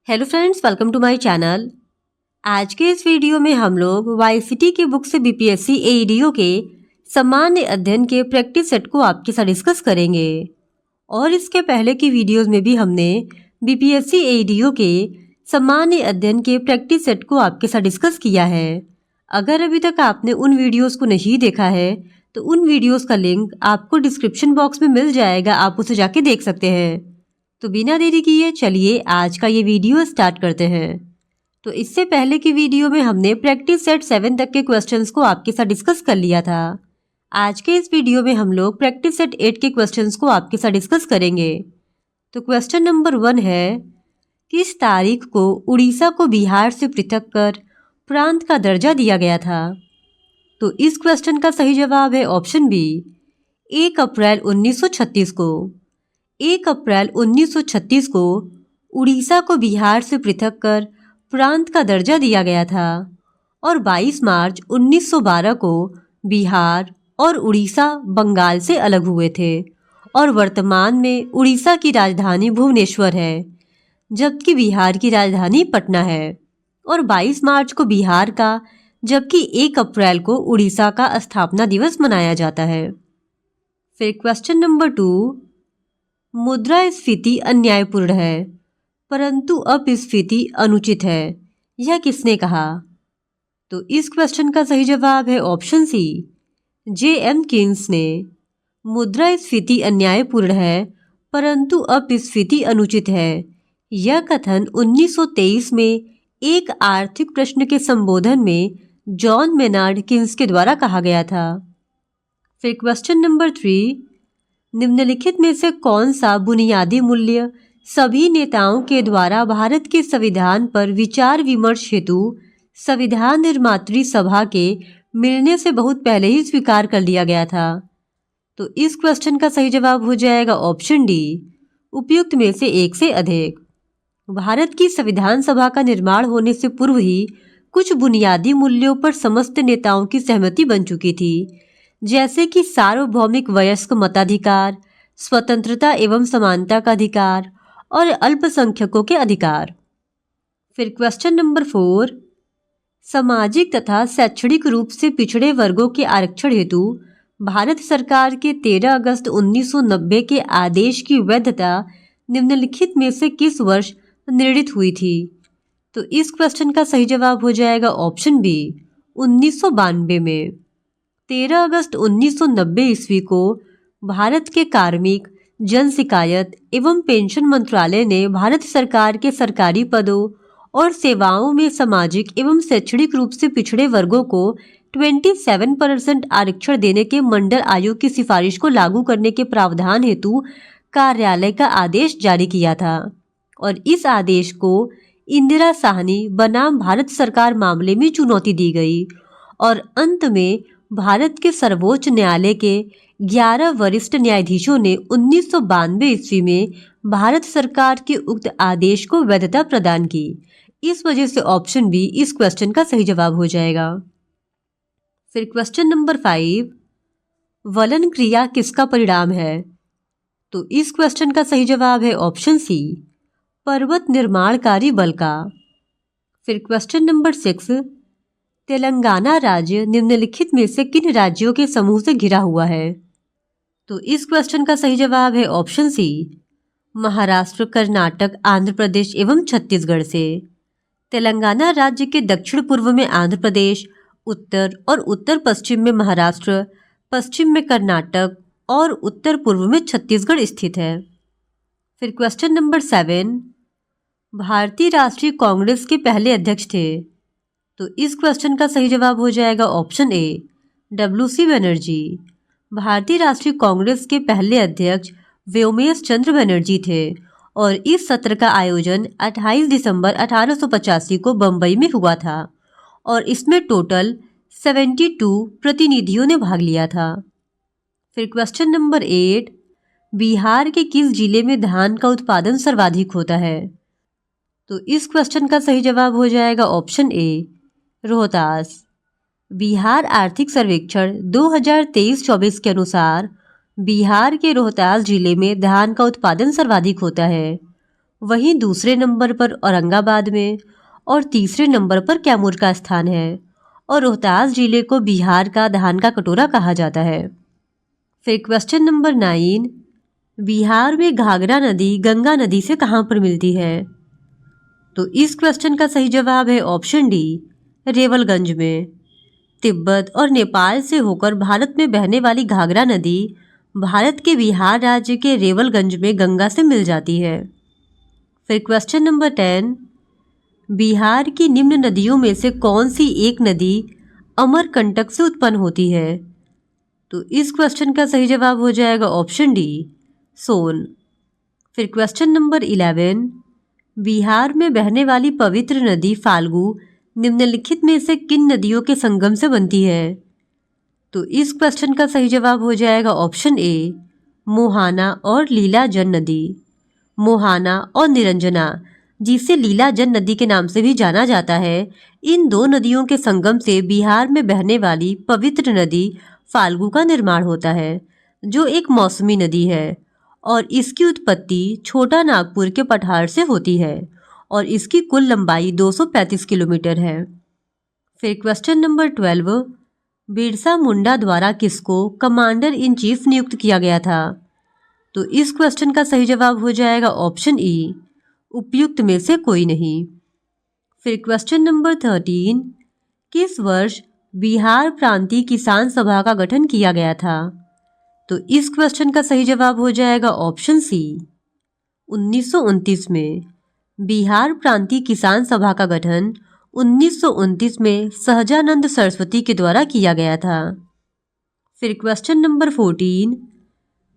Hello friends, welcome to my channel. आज के इस वीडियो में हम लोग वाईसीटी की बुक से बीपीएससी एईडीओ के सामान्य अध्ययन के प्रैक्टिस सेट को आपके साथ डिस्कस करेंगे। और इसके पहले की वीडियोस में भी हमने बीपीएससी एईडीओ के सामान्य अध्ययन के प्रैक्टिस सेट को आपके साथ डिस्कस किया है। अगर अभी तक आपने उन वीडियोस को नहीं देखा है तो उन वीडियोस का लिंक आपको डिस्क्रिप्शन बॉक्स में मिल जाएगा, आप उसे जाके देख सकते हैं। तो बिना देरी किए चलिए आज का ये वीडियो स्टार्ट करते हैं। तो इससे पहले की वीडियो में हमने प्रैक्टिस सेट 7 तक के क्वेश्चंस को आपके साथ डिस्कस कर लिया था। आज के इस वीडियो में हम लोग प्रैक्टिस सेट 8 के क्वेश्चंस को आपके साथ डिस्कस करेंगे। तो क्वेश्चन नंबर 1 है, किस तारीख को उड़ीसा को बिहार से पृथक कर प्रांत का दर्जा दिया गया था? तो इस क्वेश्चन का सही जवाब है ऑप्शन बी, 1 अप्रैल 1936 को। 1 अप्रैल 1936 को उड़ीसा को बिहार से पृथक कर प्रांत का दर्जा दिया गया था और 22 मार्च 1912 को बिहार और उड़ीसा बंगाल से अलग हुए थे और वर्तमान में उड़ीसा की राजधानी भुवनेश्वर है जबकि बिहार की राजधानी पटना है। और 22 मार्च को बिहार का जबकि 1 अप्रैल को उड़ीसा का स्थापना दिवस मनाया जाता है। फिर क्वेश्चन नंबर 2, मुद्रास्फीति अन्यायपूर्ण है परंतु अपस्फीति अनुचित है, यह किसने कहा? तो इस क्वेश्चन का सही जवाब है ऑप्शन सी, जे.एम. कीन्स ने। मुद्रास्फीति अन्यायपूर्ण है परंतु अपस्फीति अनुचित है, यह कथन 1923 में एक आर्थिक प्रश्न के संबोधन में जॉन मेनार्ड कीन्स के द्वारा कहा गया था। फिर क्वेश्चन नंबर 3, निम्नलिखित में से कौन सा बुनियादी मूल्य सभी नेताओं के द्वारा भारत के संविधान पर विचार विमर्श हेतु संविधान निर्मात्री सभा के मिलने से बहुत पहले ही स्वीकार कर लिया गया था? तो इस क्वेश्चन का सही जवाब हो जाएगा ऑप्शन डी, उपयुक्त में से एक से अधिक। भारत की संविधान सभा का निर्माण होने से पूर्व ही कुछ बुनियादी मूल्यों पर समस्त नेताओं की सहमति बन चुकी थी, जैसे कि सार्वभौमिक वयस्क मताधिकार, स्वतंत्रता एवं समानता का अधिकार और अल्पसंख्यकों के अधिकार। फिर क्वेश्चन नंबर 4, सामाजिक तथा शैक्षणिक रूप से पिछड़े वर्गों के आरक्षण हेतु भारत सरकार के 13 अगस्त 1990 के आदेश की वैधता निम्नलिखित में से किस वर्ष निर्णीत हुई थी? तो इस क्वेश्चन का सही जवाब हो जाएगा ऑप्शन बी, 1992 में। 13 अगस्त 1990 ईस्वी को भारत के कार्मिक, जन शिकायत एवं पेंशन मंत्रालय ने भारत सरकार के सरकारी पदों और सेवाओं में सामाजिक एवं शैक्षणिक रूप से पिछड़े वर्गों को 27% आरक्षण देने के मंडल आयोग की सिफारिश को लागू करने के प्रावधान हेतु कार्यालय का आदेश जारी किया था और इस आदेश को इंदिरा साहनी बनाम भारत सरकार मामले में चुनौती दी गई और अंत में भारत के सर्वोच्च न्यायालय के 11 वरिष्ठ न्यायाधीशों ने 1992 ईस्वी में भारत सरकार के उक्त आदेश को वैधता प्रदान की। इस वजह से ऑप्शन बी इस क्वेश्चन का सही जवाब हो जाएगा। फिर क्वेश्चन नंबर 5, वलन क्रिया किसका परिणाम है? तो इस क्वेश्चन का सही जवाब है ऑप्शन सी, पर्वत निर्माणकारी बल का। फिर क्वेश्चन नंबर 6, तेलंगाना राज्य निम्नलिखित में से किन राज्यों के समूह से घिरा हुआ है? तो इस क्वेश्चन का सही जवाब है ऑप्शन सी, महाराष्ट्र, कर्नाटक, आंध्र प्रदेश एवं छत्तीसगढ़ से। तेलंगाना राज्य के दक्षिण पूर्व में आंध्र प्रदेश, उत्तर और उत्तर पश्चिम में महाराष्ट्र, पश्चिम में कर्नाटक और उत्तर पूर्व में छत्तीसगढ़ स्थित है। फिर क्वेश्चन नंबर 7, भारतीय राष्ट्रीय कांग्रेस के पहले अध्यक्ष थे? तो इस क्वेश्चन का सही जवाब हो जाएगा ऑप्शन ए, डब्ल्यू.सी. बनर्जी। भारतीय राष्ट्रीय कांग्रेस के पहले अध्यक्ष व्योमेश चंद्र बनर्जी थे और इस सत्र का आयोजन 28 दिसंबर 1885 को बम्बई में हुआ था और इसमें टोटल 72 प्रतिनिधियों ने भाग लिया था। फिर क्वेश्चन नंबर 8, बिहार के किस जिले में धान का उत्पादन सर्वाधिक होता है? तो इस क्वेश्चन का सही जवाब हो जाएगा ऑप्शन ए, रोहतास। बिहार आर्थिक सर्वेक्षण 2023-24 के अनुसार बिहार के रोहतास जिले में धान का उत्पादन सर्वाधिक होता है वहीं दूसरे नंबर पर औरंगाबाद में और तीसरे नंबर पर कैमूर का स्थान है। और रोहतास जिले को बिहार का धान का कटोरा कहा जाता है। फिर क्वेश्चन नंबर 9, बिहार में घाघरा नदी गंगा नदी से कहाँ पर मिलती है? तो इस क्वेश्चन का सही जवाब है ऑप्शन डी, रेवलगंज में। तिब्बत और नेपाल से होकर भारत में बहने वाली घाघरा नदी भारत के बिहार राज्य के रेवलगंज में गंगा से मिल जाती है। फिर क्वेश्चन नंबर 10, बिहार की निम्न नदियों में से कौन सी एक नदी अमरकंटक से उत्पन्न होती है? तो इस क्वेश्चन का सही जवाब हो जाएगा ऑप्शन डी, सोन। फिर क्वेश्चन नंबर 11, बिहार में बहने वाली पवित्र नदी फाल्गु निम्नलिखित में से किन नदियों के संगम से बनती है? तो इस क्वेश्चन का सही जवाब हो जाएगा ऑप्शन ए, मोहाना और लीलाजन नदी। मोहाना और निरंजना, जिसे लीलाजन नदी के नाम से भी जाना जाता है, इन दो नदियों के संगम से बिहार में बहने वाली पवित्र नदी फाल्गु का निर्माण होता है, जो एक मौसमी नदी है और इसकी उत्पत्ति छोटा नागपुर के पठार से होती है और इसकी कुल लंबाई 235 किलोमीटर है। फिर क्वेश्चन नंबर 12, बिरसा मुंडा द्वारा किसको कमांडर इन चीफ नियुक्त किया गया था? तो इस क्वेश्चन का सही जवाब हो जाएगा ऑप्शन ई, उपयुक्त में से कोई नहीं। फिर क्वेश्चन नंबर 13, किस वर्ष बिहार प्रांतीय किसान सभा का गठन किया गया था? तो इस क्वेश्चन का सही जवाब हो जाएगा ऑप्शन सी, 1929 में। बिहार प्रांतीय किसान सभा का गठन 1929 में सहजानंद सरस्वती के द्वारा किया गया था। फिर क्वेश्चन नंबर 14,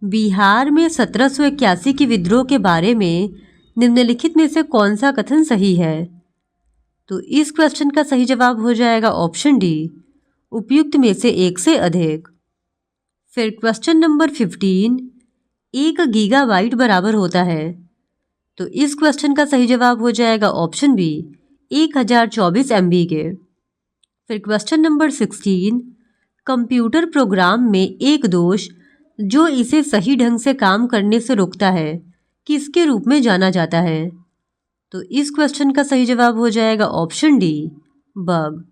बिहार में 1781 के विद्रोह के बारे में निम्नलिखित में से कौन सा कथन सही है? तो इस क्वेश्चन का सही जवाब हो जाएगा ऑप्शन डी, उपयुक्त में से एक से अधिक। फिर क्वेश्चन नंबर 15, 1 गीगाबाइट बराबर होता है? तो इस क्वेश्चन का सही जवाब हो जाएगा ऑप्शन बी, 1024 MB के। फिर क्वेश्चन नंबर 16, कंप्यूटर प्रोग्राम में एक दोष जो इसे सही ढंग से काम करने से रोकता है, किसके रूप में जाना जाता है? तो इस क्वेश्चन का सही जवाब हो जाएगा option D, bug.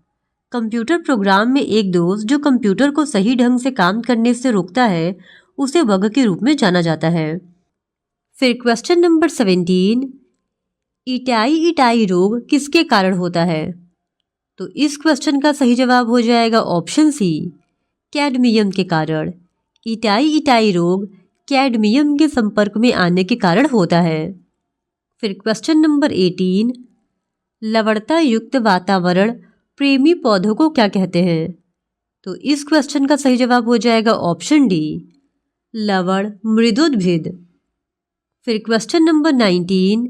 Computer program में एक दोष जो कंप्यूटर को सही ढंग से काम करने से रोकता है, उसे बग के रूप में जाना जाता है। फिर क्वेश्चन नंबर 17, इटाई रोग किसके कारण होता है? तो इस क्वेश्चन का सही जवाब हो जाएगा ऑप्शन सी, कैडमियम के कारण। इटाई रोग कैडमियम के संपर्क में आने के कारण होता है। फिर क्वेश्चन नंबर 18, लवणता युक्त वातावरण प्रेमी पौधों को क्या कहते हैं? तो इस क्वेश्चन का सही जवाब हो जाएगा ऑप्शन डी, लवण मृदोद्भिद। फिर क्वेश्चन नंबर 19,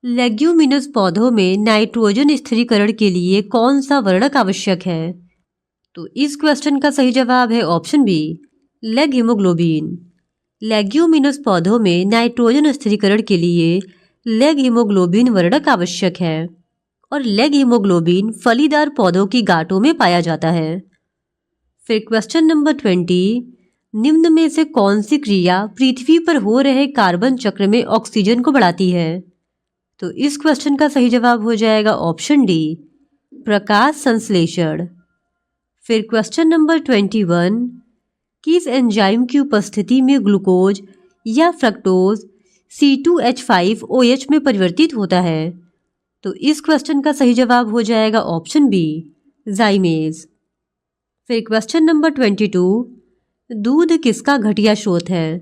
लेग्यूमिनस पौधों में नाइट्रोजन स्थिरीकरण के लिए कौन सा वर्णक आवश्यक है? तो इस क्वेश्चन का सही जवाब है option B, leg haemoglobin. Leguminous पौधों में नाइट्रोजन स्थिरीकरण के लिए लेग हीमोग्लोबिन वर्णक आवश्यक है और लेग हीमोग्लोबिन फलीदार पौधों की गांठों में पाया जाता है। फिर क्वेश्चन नंबर 20, निम्न में से कौन सी क्रिया पृथ्वी पर हो रहे कार्बन चक्र में ऑक्सीजन को बढ़ाती है? तो इस क्वेश्चन का सही जवाब हो जाएगा ऑप्शन डी, प्रकाश संश्लेषण। फिर क्वेश्चन नंबर 21, किस एंजाइम की उपस्थिति में ग्लूकोज या फ्रक्टोज C2H5OH में परिवर्तित होता है? तो इस क्वेश्चन का सही जवाब हो जाएगा ऑप्शन बी, जाइमेज। फिर क्वेश्चन नंबर 22, दूध किसका घटिया स्रोत है?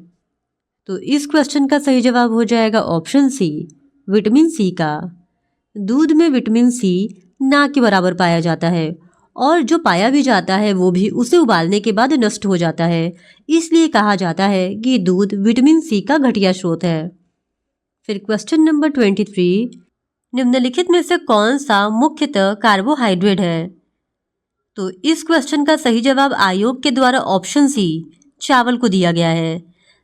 तो इस क्वेश्चन का सही जवाब हो जाएगा ऑप्शन सी, विटामिन सी का। दूध में विटामिन सी ना के बराबर पाया जाता है और जो पाया भी जाता है वो भी उसे उबालने के बाद नष्ट हो जाता है, इसलिए कहा जाता है कि दूध विटामिन सी का घटिया स्रोत है। फिर क्वेश्चन नंबर 23, निम्नलिखित में से कौन सा मुख्यतः कार्बोहाइड्रेट है? तो इस क्वेश्चन का सही जवाब आयोग के द्वारा ऑप्शन सी, चावल को दिया गया है,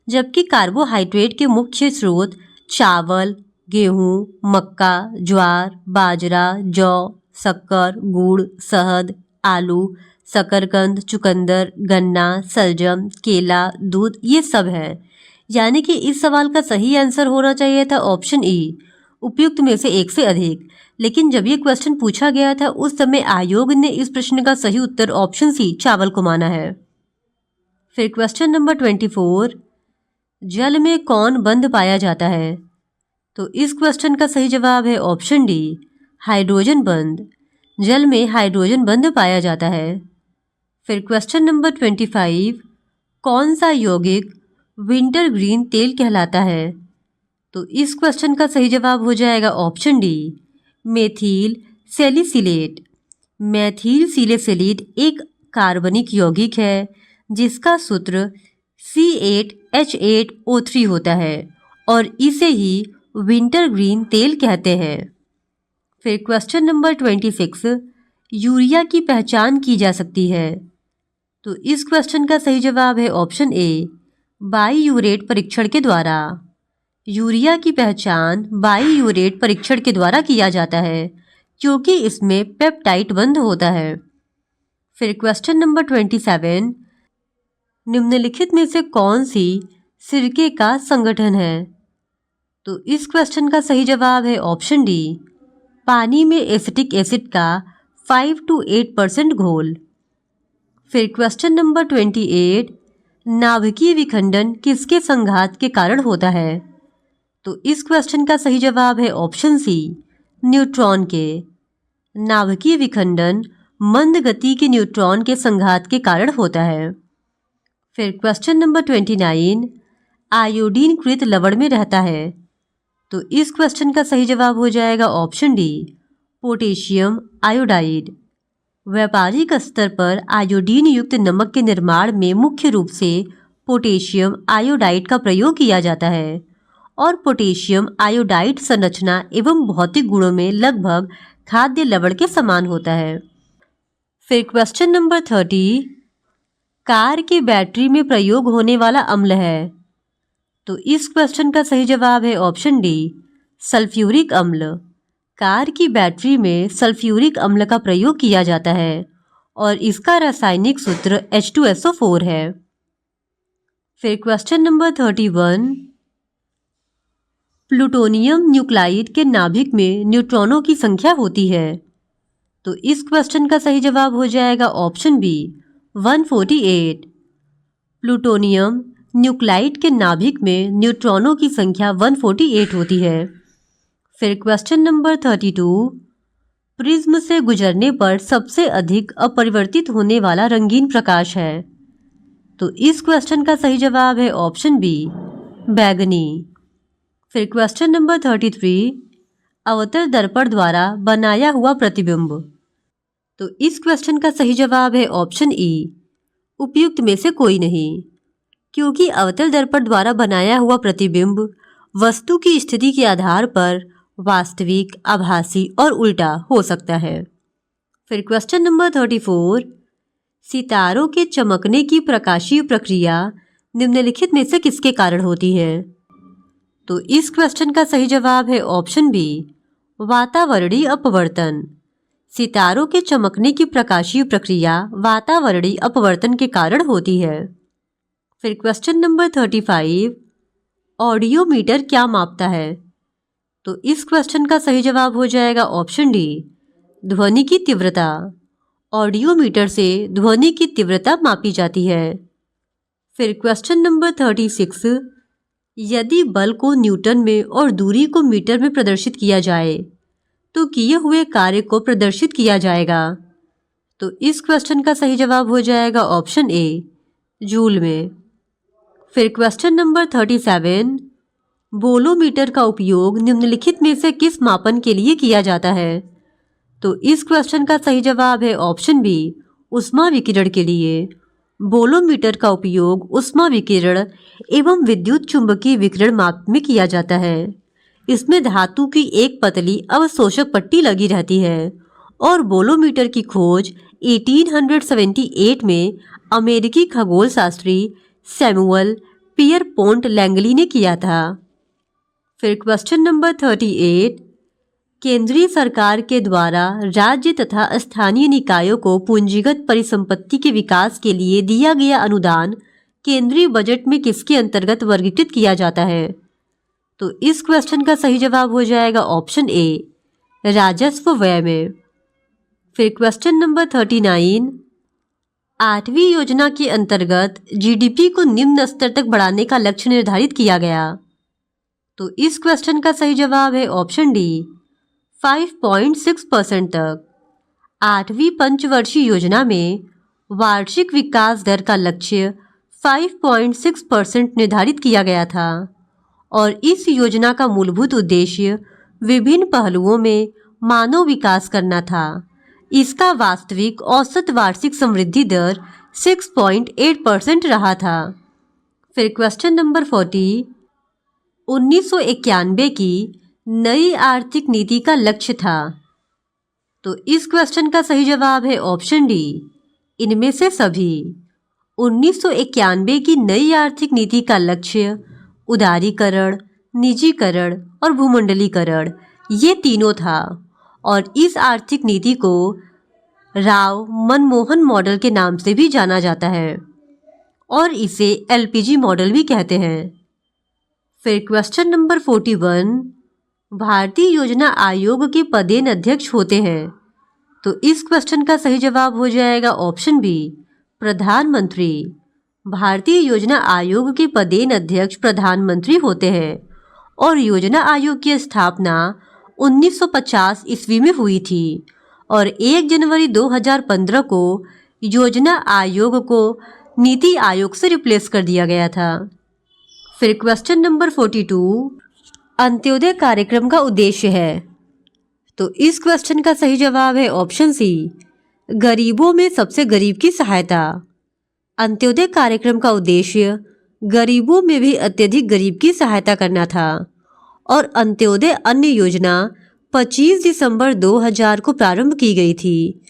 जबकि कार्बोहाइड्रेट के मुख्य स्रोत चावल, गेहूं, मक्का, ज्वार, बाजरा, जौ, शक्कर, गुड़, शहद, आलू, शकरकंद, चुकंदर, गन्ना, सलजम, केला, दूध ये सब है। यानी कि इस सवाल का सही आंसर होना चाहिए था ऑप्शन ई, उपयुक्त में से एक से अधिक। लेकिन जब ये क्वेश्चन पूछा गया था उस समय आयोग ने इस प्रश्न का सही उत्तर ऑप्शन सी चावल को माना है। फिर क्वेश्चन नंबर 24, जल में कौन बंद पाया जाता है? तो इस क्वेश्चन का सही जवाब है ऑप्शन डी, हाइड्रोजन बंद। जल में हाइड्रोजन बंद पाया जाता है। फिर क्वेश्चन नंबर 25, कौन सा यौगिक विंटर ग्रीन तेल कहलाता है? तो इस क्वेश्चन का सही जवाब हो जाएगा option D, methyl salicylate. Methyl salicylate एक कार्बनिक यौगिक है जिसका सूत्र C8H8O3 होता है और इसे ही विंटर ग्रीन तेल कहते हैं। फिर क्वेश्चन नंबर 26, यूरिया की पहचान की जा सकती है? तो इस क्वेश्चन का सही जवाब है ऑप्शन ए, बाईयूरेट परीक्षण के द्वारा। यूरिया की पहचान बाईयूरेट परीक्षण के द्वारा किया जाता है क्योंकि इसमें पेप्टाइड बंध होता है। फिर क्वेश्चन नंबर 27, निम्नलिखित में से कौन सी सिरके का संगठन है? तो इस क्वेश्चन का सही जवाब है ऑप्शन डी, पानी में एसिटिक एसिड का 5 to 8% घोल। फिर क्वेश्चन नंबर 28, नाभिकीय विखंडन किसके संघात के कारण होता है? तो इस क्वेश्चन का सही जवाब है ऑप्शन सी, न्यूट्रॉन के। नाभिकीय विखंडन मंद गति के न्यूट्रॉन के संघात के कारण होता है। फिर क्वेश्चन नंबर 29, आयोडीन कृत लवण में रहता है? तो इस क्वेश्चन का सही जवाब हो जाएगा ऑप्शन डी, पोटेशियम आयोडाइड। व्यापारिक स्तर पर आयोडीन युक्त नमक के निर्माण में मुख्य रूप से पोटेशियम आयोडाइड का प्रयोग किया जाता है और पोटेशियम आयोडाइड संरचना एवं भौतिक गुणों में लगभग खाद्य लवण के समान होता है। फिर क्वेश्चन नंबर 30, कार की बैटरी में प्रयोग होने वाला अम्ल है? तो इस क्वेश्चन का सही जवाब है ऑप्शन डी, सल्फ्यूरिक अम्ल। कार की बैटरी में सल्फ्यूरिक अम्ल का प्रयोग किया जाता है और इसका रासायनिक सूत्र H2SO4 है। फिर क्वेश्चन नंबर 31, प्लूटोनियम न्यूक्लाइड के नाभिक में न्यूट्रॉनों की संख्या होती है? तो इस क्वेश्चन का सही जवाब हो जाएगा ऑप्शन बी, 148। प्लूटोनियम न्यूक्लाइड के नाभिक में न्यूट्रॉनों की संख्या 148 होती है। फिर क्वेश्चन नंबर 32, प्रिज्म से गुजरने पर सबसे अधिक अपरिवर्तित होने वाला रंगीन प्रकाश है? तो इस क्वेश्चन का सही जवाब है ऑप्शन बी, बैगनी। फिर क्वेश्चन नंबर 33, अवतल दर्पण द्वारा बनाया हुआ प्रतिबिंब? तो इस क्वेश्चन का सही जवाब है ऑप्शन ई, उपयुक्त में से कोई नहीं, क्योंकि अवतल दर्पण द्वारा बनाया हुआ प्रतिबिंब वस्तु की स्थिति के आधार पर वास्तविक, आभासी और उल्टा हो सकता है। फिर क्वेश्चन नंबर 34, सितारों के चमकने की प्रकाशीय प्रक्रिया निम्नलिखित में से किसके कारण होती है? तो इस क्वेश्चन का सही जवाब है ऑप्शन बी, वातावरणीय अपवर्तन। सितारों के चमकने की प्रकाशीय प्रक्रिया वातावरणीय अपवर्तन के कारण होती है। फिर क्वेश्चन नंबर 35, ऑडियोमीटर क्या मापता है? तो इस क्वेश्चन का सही जवाब हो जाएगा ऑप्शन डी, ध्वनि की तीव्रता। ऑडियोमीटर से ध्वनि की तीव्रता मापी जाती है। फिर क्वेश्चन नंबर 36, यदि बल को न्यूटन में और दूरी को मीटर में प्रदर्शित किया जाए तो किए हुए कार्य को प्रदर्शित किया जाएगा? तो इस क्वेश्चन का सही जवाब हो जाएगा ऑप्शन ए, जूल में। फिर क्वेश्चन नंबर 37, बोलोमीटर का उपयोग निम्नलिखित में से किस मापन के लिए किया जाता है? तो इस क्वेश्चन का सही जवाब है ऑप्शन बी, ऊष्मा विकिरण के लिए। बोलोमीटर का उपयोग ऊष्मा विकिरण एवं विद्युत चुंबकीय विकिरण माप में किया जाता है। इसमें धातु की एक पतली अवशोषक पट्टी लगी रहती है और बोलोमीटर की खोज 1878 में अमेरिकी खगोल शास्त्री सैमुअल पियरपोंट लैंगली ने किया था। फिर क्वेश्चन नंबर 38, केंद्रीय सरकार के द्वारा राज्य तथा स्थानीय निकायों को पूंजीगत परिसंपत्ति के विकास के लिए दिया गया अनुदान केंद्रीय बजट में किसके अंतर्गत वर्गीकृत किया जाता है? तो इस क्वेश्चन का सही जवाब हो जाएगा ऑप्शन ए, राजस्व व्यय में। फिर क्वेश्चन नंबर 39, 8वीं योजना के अंतर्गत जीडीपी को निम्न स्तर तक बढ़ाने का लक्ष्य निर्धारित किया गया। तो इस क्वेश्चन का सही जवाब है ऑप्शन डी, 5.6% तक। 8वीं पंचवर्षीय योजना में वार्षिक विकास दर का लक्ष्य 5.6% निर्धारित किया गया था और इस योजना का मूलभूत उद्देश्य विभिन्न पहलुओं में मानव विकास करना था। इसका वास्तविक औसत वार्षिक समृद्धि दर 6.8% रहा था। फिर क्वेश्चन नंबर 40, 1991 की नई आर्थिक नीति का लक्ष्य था। तो इस क्वेश्चन का सही जवाब है ऑप्शन डी, इनमें से सभी। 1991 की नई आर्थिक नीति का लक्ष्य उदारीकरण, निजीकरण और भूमंडलीकरण, ये तीनों था और इस आर्थिक नीति को राव मनमोहन मॉडल के नाम से भी जाना जाता है और इसे एलपीजी मॉडल भी कहते हैं। फिर क्वेश्चन नंबर 41, भारतीय योजना आयोग के पदेन अध्यक्ष होते हैं। तो इस क्वेश्चन का सही जवाब हो जाएगा ऑप्शन बी, प्रधानमंत्री। भारतीय योजना आयोग के पदेन अध्यक्ष प्रधानमंत्री होते हैं और योजना आयोग की स्थापना 1950 ईस्वी में हुई थी और 1 जनवरी 2015 को योजना आयोग को नीति आयोग से रिप्लेस कर दिया गया था। फिर क्वेश्चन नंबर 42, अंत्योदय कार्यक्रम का उद्देश्य है। तो इस क्वेश्चन का सही जवाब है ऑप्शन सी, गरीबों में सबसे गरीब की सहायता। अंत्योदय कार्यक्रम का उद्देश्य गरीबों में भी अत्यधिक गरीब की सहायता करना था और अंत्योदय अन्न योजना 25 दिसंबर 2000 को प्रारंभ की गई थी,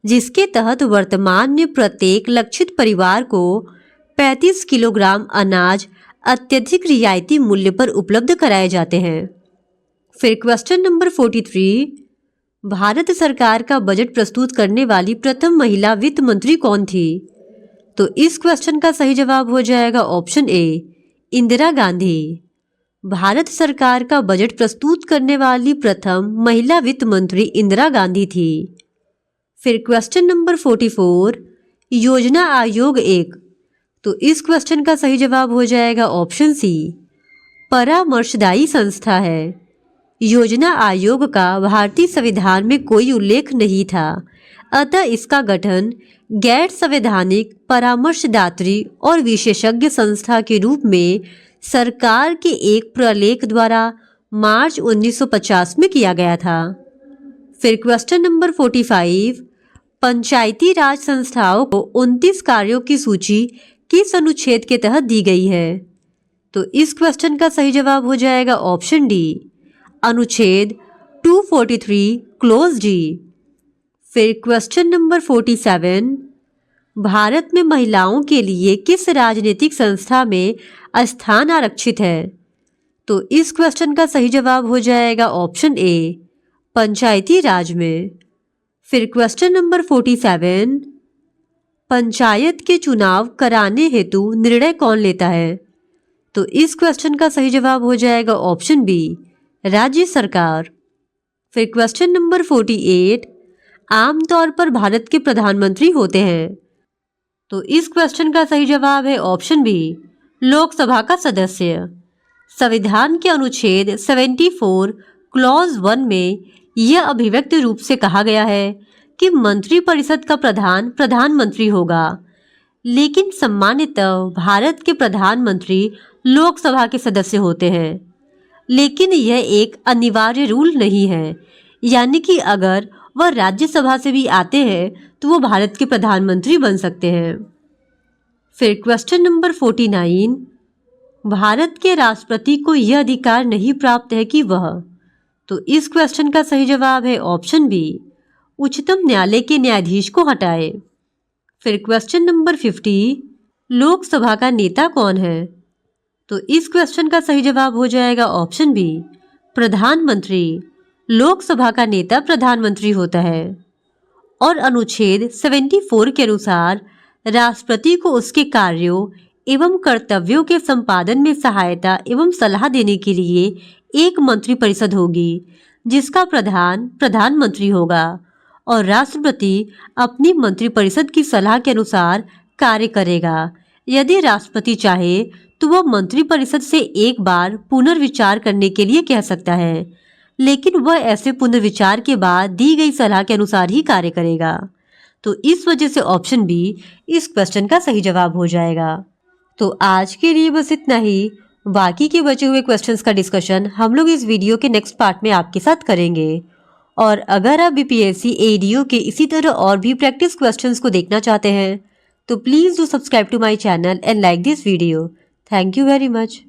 जिसके तहत वर्तमान में प्रत्येक लक्षित परिवार को 35 किलोग्राम अनाज अत्यधिक रियायती मूल्य पर उपलब्ध कराए जाते हैं। फिर क्वेश्चन नंबर 43, भारत सरकार का बजट प्रस्तुत करने वाली प्रथम महिला वित्त मंत्री कौन थी? तो इस क्वेश्चन का सही जवाब हो जाएगा ऑप्शन ए, इंदिरा गांधी। भारत सरकार का बजट प्रस्तुत करने वाली प्रथम महिला वित्त मंत्री इंदिरा गांधी थी। फिर क्वेश्चन नंबर 44, योजना आयोग एक। तो इस क्वेश्चन का सही जवाब हो जाएगा ऑप्शन सी, परामर्शदायी संस्था है। योजना आयोग का भारतीय संविधान में कोई उल्लेख नहीं था, अतः इसका गठन गैर संवैधानिक परामर्शदात्री और विशेषज्ञ संस्था के रूप में सरकार के एक प्रलेख द्वारा मार्च 1950 में किया गया था। फिर क्वेश्चन नंबर 45, पंचायती राज संस्थाओं को 29 कार्यों की सूची किस अनुच्छेद के तहत दी गई है? तो इस क्वेश्चन का सही जवाब हो जाएगा ऑप्शन डी, अनुच्छेद 243 क्लोज डी। फिर क्वेश्चन नंबर 47, भारत में महिलाओं के लिए किस राजनीतिक संस्था में स्थान आरक्षित है? तो इस क्वेश्चन का सही जवाब हो जाएगा ऑप्शन ए, पंचायती राज में। फिर क्वेश्चन नंबर 47, पंचायत के चुनाव कराने हेतु निर्णय कौन लेता है? तो इस क्वेश्चन का सही जवाब हो जाएगा ऑप्शन बी, राज्य सरकार। फिर क्वेश्चन नंबर 48, आमतौर पर भारत के प्रधानमंत्री होते हैं। तो इस क्वेश्चन का सही जवाब है ऑप्शन बी, लोकसभा का सदस्य। संविधान के अनुच्छेद 74 क्लॉज 1 में यह अभिव्यक्त रूप से कहा गया है कि मंत्रिपरिषद का प्रधान प्रधानमंत्री होगा, लेकिन सामान्यतः भारत के प्रधानमंत्री लोकसभा के सदस्य होते हैं। लेकिन यह एक अनिवार्य रूल नहीं है, यानी कि अगर वह राज्यसभा से भी आते हैं तो वो भारत के प्रधानमंत्री बन सकते हैं। फिर क्वेश्चन नंबर 49, भारत के राष्ट्रपति को यह अधिकार नहीं प्राप्त है कि वह। तो इस क्वेश्चन का सही जवाब है ऑप्शन बी, उच्चतम न्यायालय के न्यायाधीश को हटाए। फिर क्वेश्चन नंबर 50, लोकसभा का नेता कौन है? तो इस क्वेश्चन का सही जवाब हो जाएगा ऑप्शन बी, प्रधानमंत्री। लोकसभा का नेता प्रधानमंत्री होता है और अनुच्छेद 74 के अनुसार राष्ट्रपति को उसके कार्यों एवं कर्तव्यों के संपादन में सहायता एवं सलाह देने के लिए एक मंत्रिपरिषद होगी, जिसका प्रधान प्रधानमंत्री होगा और राष्ट्रपति अपनी मंत्रिपरिषद की सलाह के अनुसार कार्य करेगा। यदि राष्ट्रपति चाहे तो वह मंत्रिपरिषद से एक बार पुनर्विचार करने के लिए कह सकता है, लेकिन वह ऐसे पुनर्विचार के बाद दी गई सलाह के अनुसार ही कार्य करेगा। तो इस वजह से ऑप्शन बी इस क्वेश्चन का सही जवाब हो जाएगा। तो आज के लिए बस इतना ही। बाकी के बचे हुए क्वेश्चंस का डिस्कशन हम लोग इस वीडियो के नेक्स्ट पार्ट में आपके साथ करेंगे। और अगर आप बीपीएससी एडीओ के इसी तरह और भी प्रैक्टिस क्वेश्चंस को देखना चाहते हैं तो please do subscribe to my channel and like this video. Thank you very much.